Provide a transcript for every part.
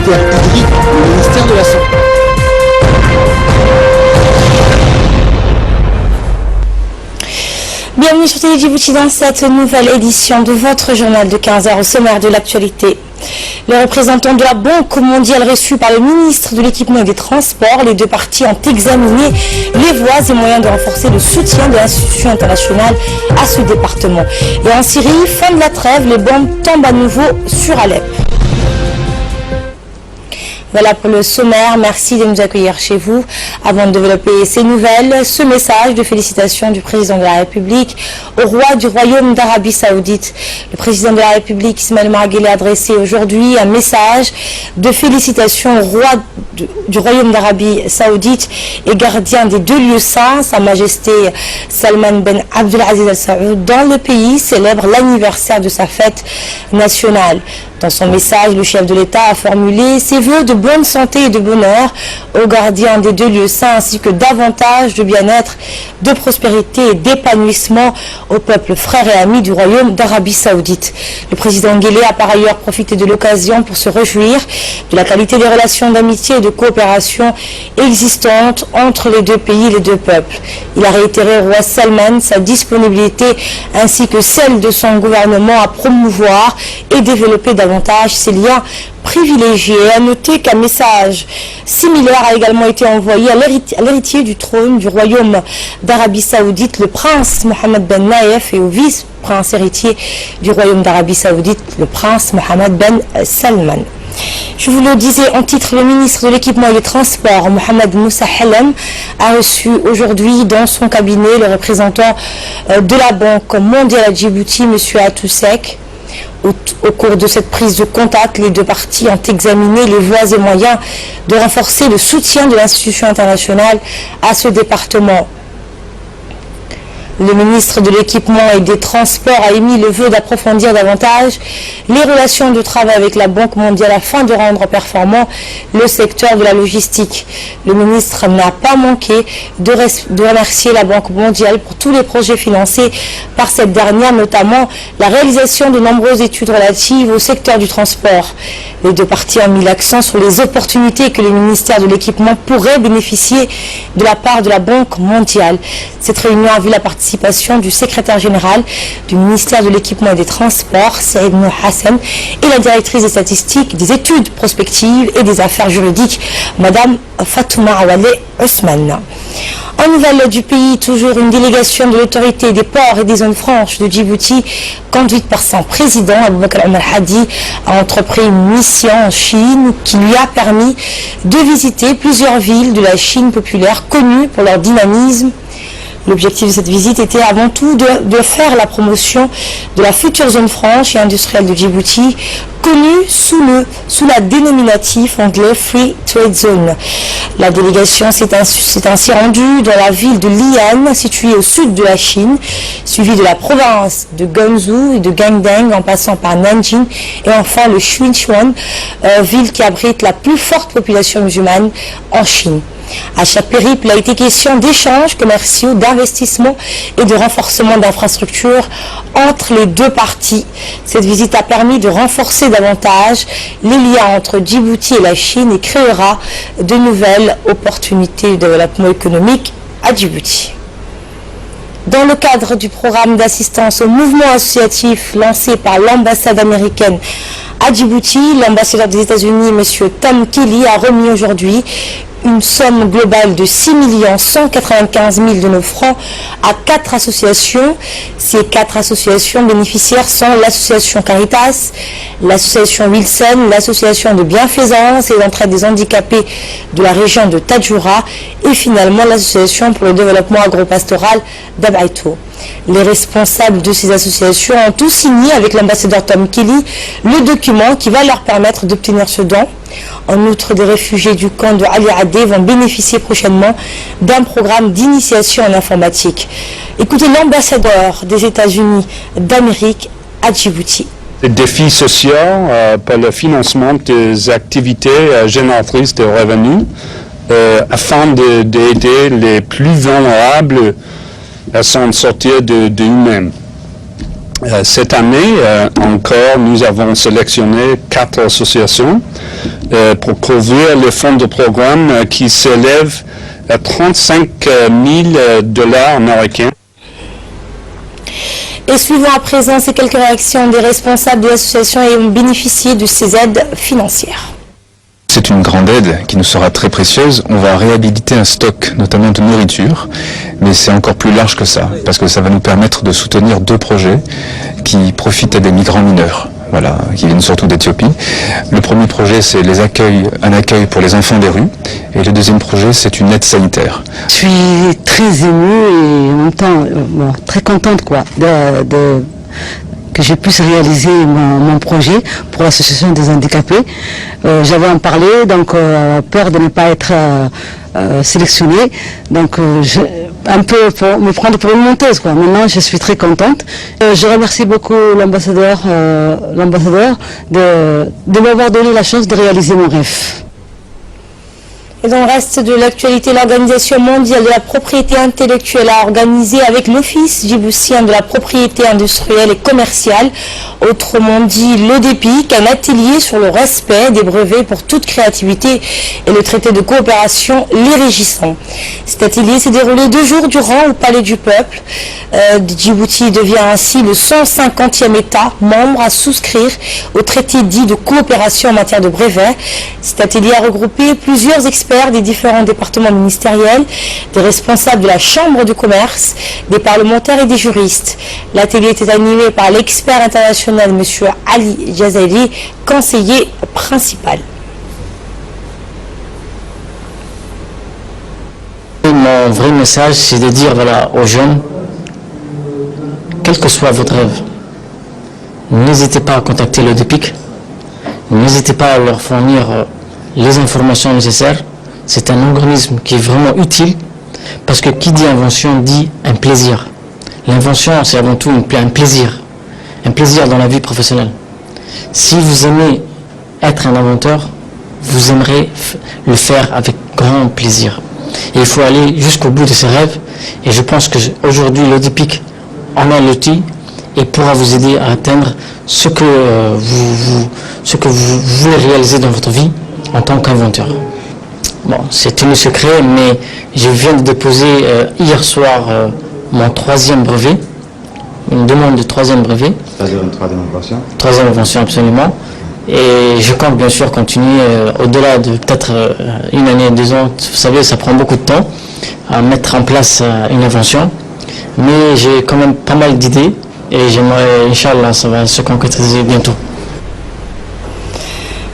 ministère public, le ministère de la Santé. Bienvenue sur Télé Djibouti dans cette nouvelle édition de votre journal de 15h au sommaire de l'actualité. Les représentants de la Banque mondiale reçus par le ministre de l'Équipement et des Transports, les deux parties ont examiné les voies et moyens de renforcer le soutien de l'institution internationale à ce département. Et en Syrie, fin de la trêve, les bombes tombent à nouveau sur Alep. Voilà pour le sommaire. Merci de nous accueillir chez vous. Avant de développer ces nouvelles, ce message de félicitations du président de la République au roi du Royaume d'Arabie Saoudite. Le président de la République, Ismaël Marguerite, a adressé aujourd'hui un message de félicitations au roi du Royaume d'Arabie Saoudite et gardien des deux lieux saints, Sa Majesté Salman Ben Abdelaziz Al Saoud. Dans le pays célèbre l'anniversaire de sa fête nationale. Dans son message, le chef de l'État a formulé ses vœux de bonne santé et de bonheur aux gardiens des deux lieux saints, ainsi que davantage de bien-être, de prospérité et d'épanouissement au peuple frère et ami du Royaume d'Arabie Saoudite. Le président Guelleh a par ailleurs profité de l'occasion pour se réjouir de la qualité des relations d'amitié et de coopération existantes entre les deux pays et les deux peuples. Il a réitéré au roi Salman sa disponibilité ainsi que celle de son gouvernement à promouvoir et développer davantage ces liens privilégiés. À noter qu'un message similaire a également été envoyé à l'héritier du trône du Royaume d'Arabie Saoudite, le prince Mohammed Ben Naïef, et au vice-prince héritier du Royaume d'Arabie Saoudite, le prince Mohammed Ben Salman. Je vous le disais en titre, le ministre de l'Équipement et des Transports, Mohamed Moussa Helem, a reçu aujourd'hui dans son cabinet le représentant de la Banque mondiale à Djibouti, M. Atousek. Au cours de cette prise de contact, les deux parties ont examiné les voies et moyens de renforcer le soutien de l'institution internationale à ce département. Le ministre de l'Équipement et des Transports a émis le vœu d'approfondir davantage les relations de travail avec la Banque mondiale afin de rendre performant le secteur de la logistique. Le ministre n'a pas manqué de remercier la Banque mondiale pour tous les projets financés par cette dernière, notamment la réalisation de nombreuses études relatives au secteur du transport. Les deux parties ont mis l'accent sur les opportunités que le ministère de l'Équipement pourrait bénéficier de la part de la Banque mondiale. Cette réunion a vu la participation du secrétaire général du ministère de l'Équipement et des Transports, Saïd Nour Hassan, et la directrice des statistiques, des études prospectives et des affaires juridiques, Madame Fatouma Awale Ousmane. En nouvelle du pays, toujours une délégation de l'autorité des ports et des zones franches de Djibouti, conduite par son président, Aboubakar Omar Hadi, a entrepris une mission en Chine qui lui a permis de visiter plusieurs villes de la Chine populaire connues pour leur dynamisme. L'objectif de cette visite était avant tout de faire la promotion de la future zone franche et industrielle de Djibouti, connue sous la dénominatif anglais Free Trade Zone. La délégation s'est ainsi rendue dans la ville de Lian, située au sud de la Chine, suivie de la province de Ganzhou et de Guangdong, en passant par Nanjing et enfin le Sichuan, ville qui abrite la plus forte population musulmane en Chine. À chaque périple a été question d'échanges commerciaux, d'investissements et de renforcement d'infrastructures entre les deux parties. Cette visite a permis de renforcer davantage les liens entre Djibouti et la Chine et créera de nouvelles opportunités de développement économique à Djibouti. Dans le cadre du programme d'assistance au mouvement associatif lancé par l'ambassade américaine à Djibouti, l'ambassadeur des États-Unis, M. Tom Kelly, a remis aujourd'hui une somme globale de 6 195 000 de nos francs à 4 associations. Ces 4 associations bénéficiaires sont l'association Caritas, l'association Wilson, l'association de bienfaisance et d'entraide des handicapés de la région de Tadjoura et finalement l'association pour le développement agropastoral d'Abaïto. Les responsables de ces associations ont tous signé avec l'ambassadeur Tom Kelly le document qui va leur permettre d'obtenir ce don. En outre, des réfugiés du camp de Ali Adé vont bénéficier prochainement d'un programme d'initiation en informatique. Écoutez l'ambassadeur des États-Unis d'Amérique à Djibouti. Les défis sociaux pour le financement des activités génératrices de revenus afin d'aider les plus vulnérables à s'en sortir d'eux-mêmes. Cette année, encore, nous avons sélectionné 4 associations pour couvrir les fonds de programme qui s'élèvent à 35 000 $ américains. Et suivons à présent ces quelques réactions des responsables de l'association ayant bénéficié de ces aides financières. C'est une grande aide qui nous sera très précieuse. On va réhabiliter un stock, notamment de nourriture, mais c'est encore plus large que ça, parce que ça va nous permettre de soutenir 2 projets qui profitent à des migrants mineurs, voilà, qui viennent surtout d'Éthiopie. Le premier projet, c'est un accueil pour les enfants des rues, et le deuxième projet, c'est une aide sanitaire. Je suis très émue et en même temps très contente que je puisse réaliser mon projet pour l'association des handicapés. J'avais en parlé, donc peur de ne pas être sélectionnée, donc un peu pour me prendre pour une menteuse, quoi. Maintenant, je suis très contente. Je remercie beaucoup l'ambassadeur de m'avoir donné la chance de réaliser mon rêve. Et dans le reste de l'actualité, l'Organisation mondiale de la propriété intellectuelle a organisé avec l'Office djiboutien de la propriété industrielle et commerciale, autrement dit l'ODEPIC, un atelier sur le respect des brevets pour toute créativité et le traité de coopération les régissant. Cet atelier s'est déroulé 2 jours durant au Palais du Peuple. Djibouti devient ainsi le 150e État membre à souscrire au traité dit de coopération en matière de brevets. Cet atelier a regroupé plusieurs experts des différents départements ministériels, des responsables de la Chambre de commerce, des parlementaires et des juristes. L'atelier était animé par l'expert international M. Ali Jazali, conseiller principal. Mon vrai message, c'est de dire aux jeunes, quel que soit votre rêve, n'hésitez pas à contacter l'ODEPIC, n'hésitez pas à leur fournir les informations nécessaires. C'est un organisme qui est vraiment utile parce que qui dit invention dit un plaisir. L'invention, c'est avant tout un plaisir dans la vie professionnelle. Si vous aimez être un inventeur, vous aimerez le faire avec grand plaisir. Et il faut aller jusqu'au bout de ses rêves. Et je pense qu'aujourd'hui, l'ODEPIC en a l'outil et pourra vous aider à atteindre ce que vous voulez réaliser dans votre vie en tant qu'inventeur. Bon, c'est tenu secret, mais je viens de déposer hier soir mon 3e brevet, une demande de 3e brevet. C'est-à-dire une 3e invention. 3e invention, absolument. Et je compte bien sûr continuer au-delà de peut-être 1 année, 2 ans. Vous savez, ça prend beaucoup de temps à mettre en place une invention. Mais j'ai quand même pas mal d'idées et j'aimerais, Inch'Allah, ça va se concrétiser bientôt.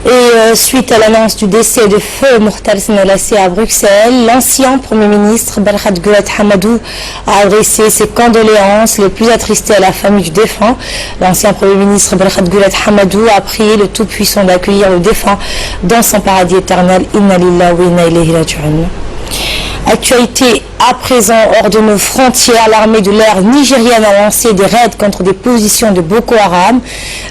Et suite à l'annonce du décès de feu Mokhtar Senelassé à Bruxelles, l'ancien Premier ministre Belkhad Goulet Hamadou a adressé ses condoléances les plus attristées à la famille du défunt. L'ancien Premier ministre Belkhad Goulet Hamadou a prié le Tout-Puissant d'accueillir le défunt dans son paradis éternel. Inna lillahi wa inna ilayhi raji'un. Actualité à présent hors de nos frontières, l'armée de l'air nigérienne a lancé des raids contre des positions de Boko Haram.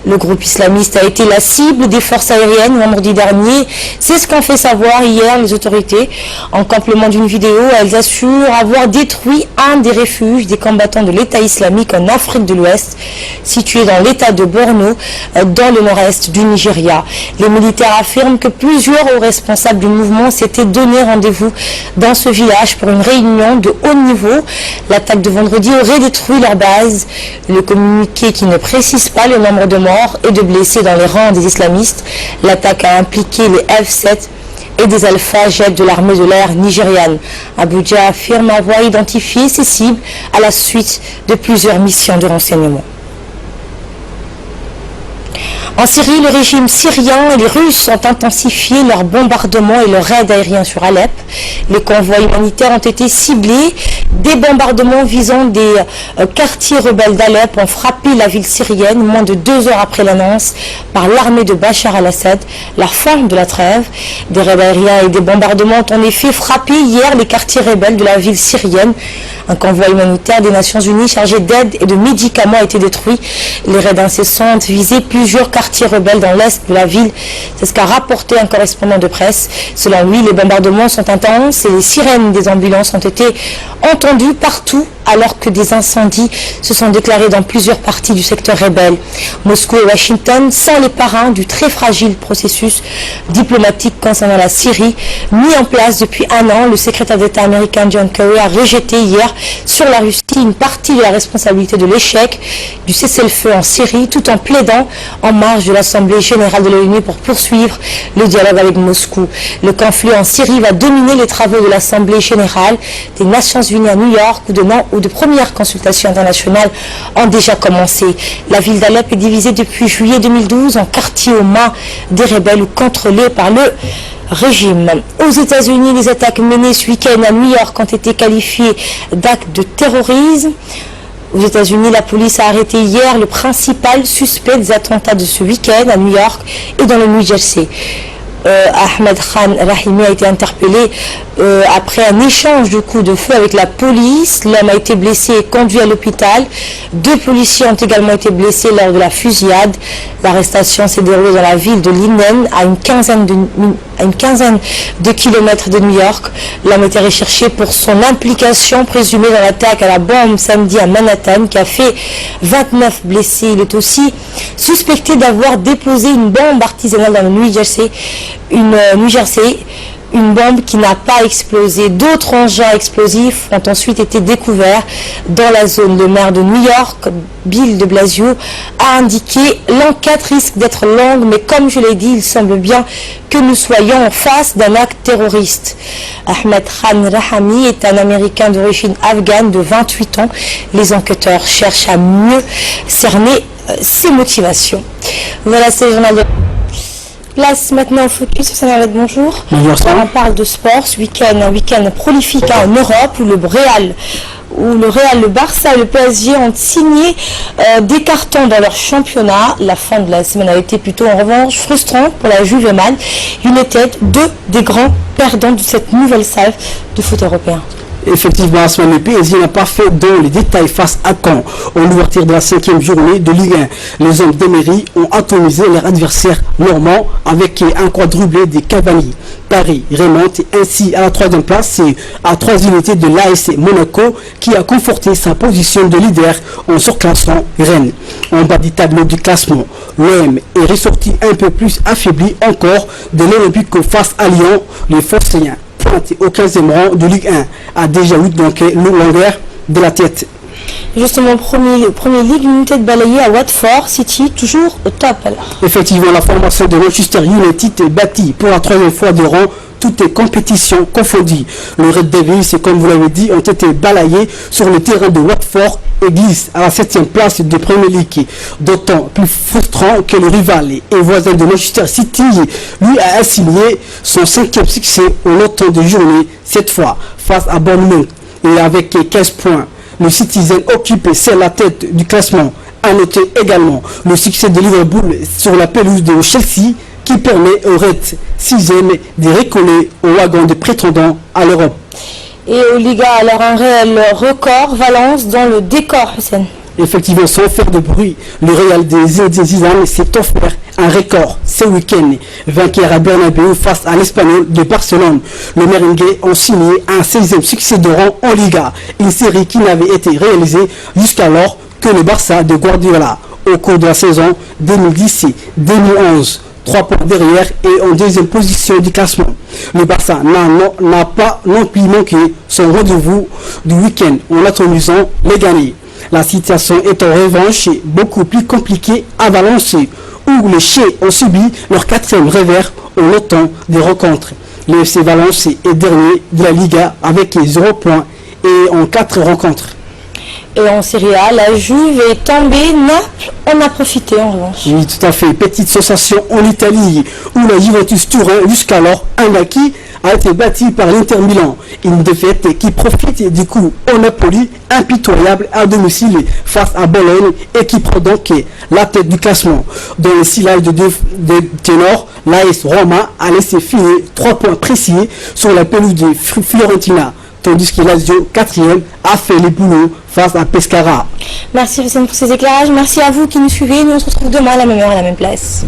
Le groupe islamiste a été la cible des forces aériennes vendredi dernier. C'est ce qu'ont fait savoir hier les autorités. En complément d'une vidéo, elles assurent avoir détruit un des refuges des combattants de l'État islamique en Afrique de l'Ouest, situé dans l'État de Borno, dans le nord-est du Nigeria. Les militaires affirment que plusieurs hauts responsables du mouvement s'étaient donné rendez-vous dans ce village pour une réunion de haut niveau. L'attaque de vendredi aurait détruit leur base. Le communiqué qui ne précise pas le nombre de morts et de blessés dans les rangs des islamistes. L'attaque a impliqué les F-7 et des alpha-jets de l'armée de l'air nigériane. Abuja affirme avoir identifié ses cibles à la suite de plusieurs missions de renseignement. En Syrie, le régime syrien et les Russes ont intensifié leurs bombardements et leurs raids aériens sur Alep. Les convois humanitaires ont été ciblés. Des bombardements visant des quartiers rebelles d'Alep ont frappé la ville syrienne moins de 2 heures après l'annonce par l'armée de Bachar al-Assad, la fin de la trêve. Des raids aériens et des bombardements ont en effet frappé hier les quartiers rebelles de la ville syrienne. Un convoi humanitaire des Nations Unies chargé d'aide et de médicaments a été détruit. Les raids incessantes visaient plusieurs quartiers quartier rebelle dans l'est de la ville. C'est ce qu'a rapporté un correspondant de presse. Selon lui, les bombardements sont intenses et les sirènes des ambulances ont été entendues partout alors que des incendies se sont déclarés dans plusieurs parties du secteur rebelle. Moscou et Washington sont les parrains du très fragile processus diplomatique concernant la Syrie mis en place depuis un an. Le secrétaire d'État américain John Kerry a rejeté hier sur la Russie une partie de la responsabilité de l'échec du cessez-le-feu en Syrie tout en plaidant en marge de l'Assemblée générale de l'ONU pour poursuivre le dialogue avec Moscou. Le conflit en Syrie va dominer les travaux de l'Assemblée générale des Nations unies à New York où de premières consultations internationales ont déjà commencé. La ville d'Alep est divisée depuis juillet 2012 en quartiers aux mains des rebelles ou contrôlés par le régime. Aux États-Unis, les attaques menées ce week-end à New York ont été qualifiées d'actes de terrorisme. Aux États-Unis, la police a arrêté hier le principal suspect des attentats de ce week-end à New York et dans le New Jersey. Ahmed Khan Rahimi a été interpellé après un échange de coups de feu avec la police. L'homme a été blessé et conduit à l'hôpital. 2 policiers ont également été blessés lors de la fusillade. L'arrestation s'est déroulée dans la ville de Linden, à une quinzaine de kilomètres de New York. L'homme était recherché pour son implication présumée dans l'attaque à la bombe samedi à Manhattan qui a fait 29 blessés. Il est aussi suspecté d'avoir déposé une bombe artisanale dans le New Jersey, une bombe qui n'a pas explosé. D'autres engins explosifs ont ensuite été découverts dans la zone. Le maire de New York, Bill de Blasio, a indiqué « L'enquête risque d'être longue, mais comme je l'ai dit, il semble bien que nous soyons en face d'un acte terroriste. » Ahmed Khan Rahami est un Américain d'origine afghane de 28 ans. Les enquêteurs cherchent à mieux cerner ses motivations. Voilà, c'est le journal de... Place maintenant au focus, Samuel, bonjour. Bonjour, On parle de sport ce week-end, un week-end prolifique en Europe où le Real, le Barça et le PSG ont signé des cartons dans leur championnat. La fin de la semaine a été plutôt en revanche frustrante pour la Juveman United, 2 des grands perdants de cette nouvelle salve de foot européen. Effectivement, ce moment, le PSG n'a pas fait dans les détails face à Caen. En ouverture de la 5e journée de Ligue 1, les hommes d'Emery ont atomisé leur adversaire normand avec un quadruplé des Cavani. Paris remonte ainsi à la 3e place et à 3 unités de l'AS Monaco qui a conforté sa position de leader en surclassant Rennes. En bas du tableau du classement, l'OM est ressorti un peu plus affaibli encore de l'Olympique face à Lyon, les Phocéens. Au 15e rang de Ligue 1 a déjà eu donc l'envers de la tête. Justement, premier Ligue, l'unité de balayée à Watford City, toujours au top alors. Effectivement, la formation de Manchester United est bâtie pour la 3e fois de rang, toutes les compétitions confondues. Le Red Devils, comme vous l'avez dit, ont été balayés sur le terrain de Watford et glissent à la 7e place de Premier League. D'autant plus frustrant que le rival et voisin de Manchester City lui a assigné son 5e succès au lot de journée, cette fois face à Bournemouth. Et avec 15 points, le Citizen occupe la tête du classement. À noter également le succès de Liverpool sur la pelouse de Chelsea qui permet au Red 6e de recoller au wagon des prétendants à l'Europe. Et au Liga, alors un réel record, Valence dans le décor, Hussein. Effectivement, sans faire de bruit, le Real des Zidane s'est offert un record ce week-end. Vainqueur à Bernabéu face à l'Espagnol de Barcelone. Le Merengue ont signé un 16e succès de rang en Liga, une série qui n'avait été réalisée jusqu'alors que le Barça de Guardiola au cours de la saison 2010-2011. 3 points derrière et en 2e position du classement. Le Barça n'a pas non plus manqué son rendez-vous du week-end en atomisant les gagnés. La situation est en revanche beaucoup plus compliquée à Valence où les Chiens ont subi leur 4e revers au lotant des rencontres. Le FC Valence est dernier de la Liga avec 0 points et en 4 rencontres. Et en Serie A, la Juve est tombée, Naples en a profité en revanche. Oui, tout à fait. Petite sensation en Italie où la Juventus Turin, jusqu'alors invaincue, a été battue par l'Inter Milan. Une défaite qui profite du coup au Napoli, impitoyable à domicile face à Bologne et qui prend donc la tête du classement. Dans le sillage de ténor, l'AS Roma a laissé filer 3 points précis sur la pelouse de Fiorentina. tandis que Lazio, 4e, a fait les boulots face à Pescara. Merci Hussein pour ces éclairages. Merci à vous qui nous suivez. Nous on se retrouve demain à la même heure, à la même place.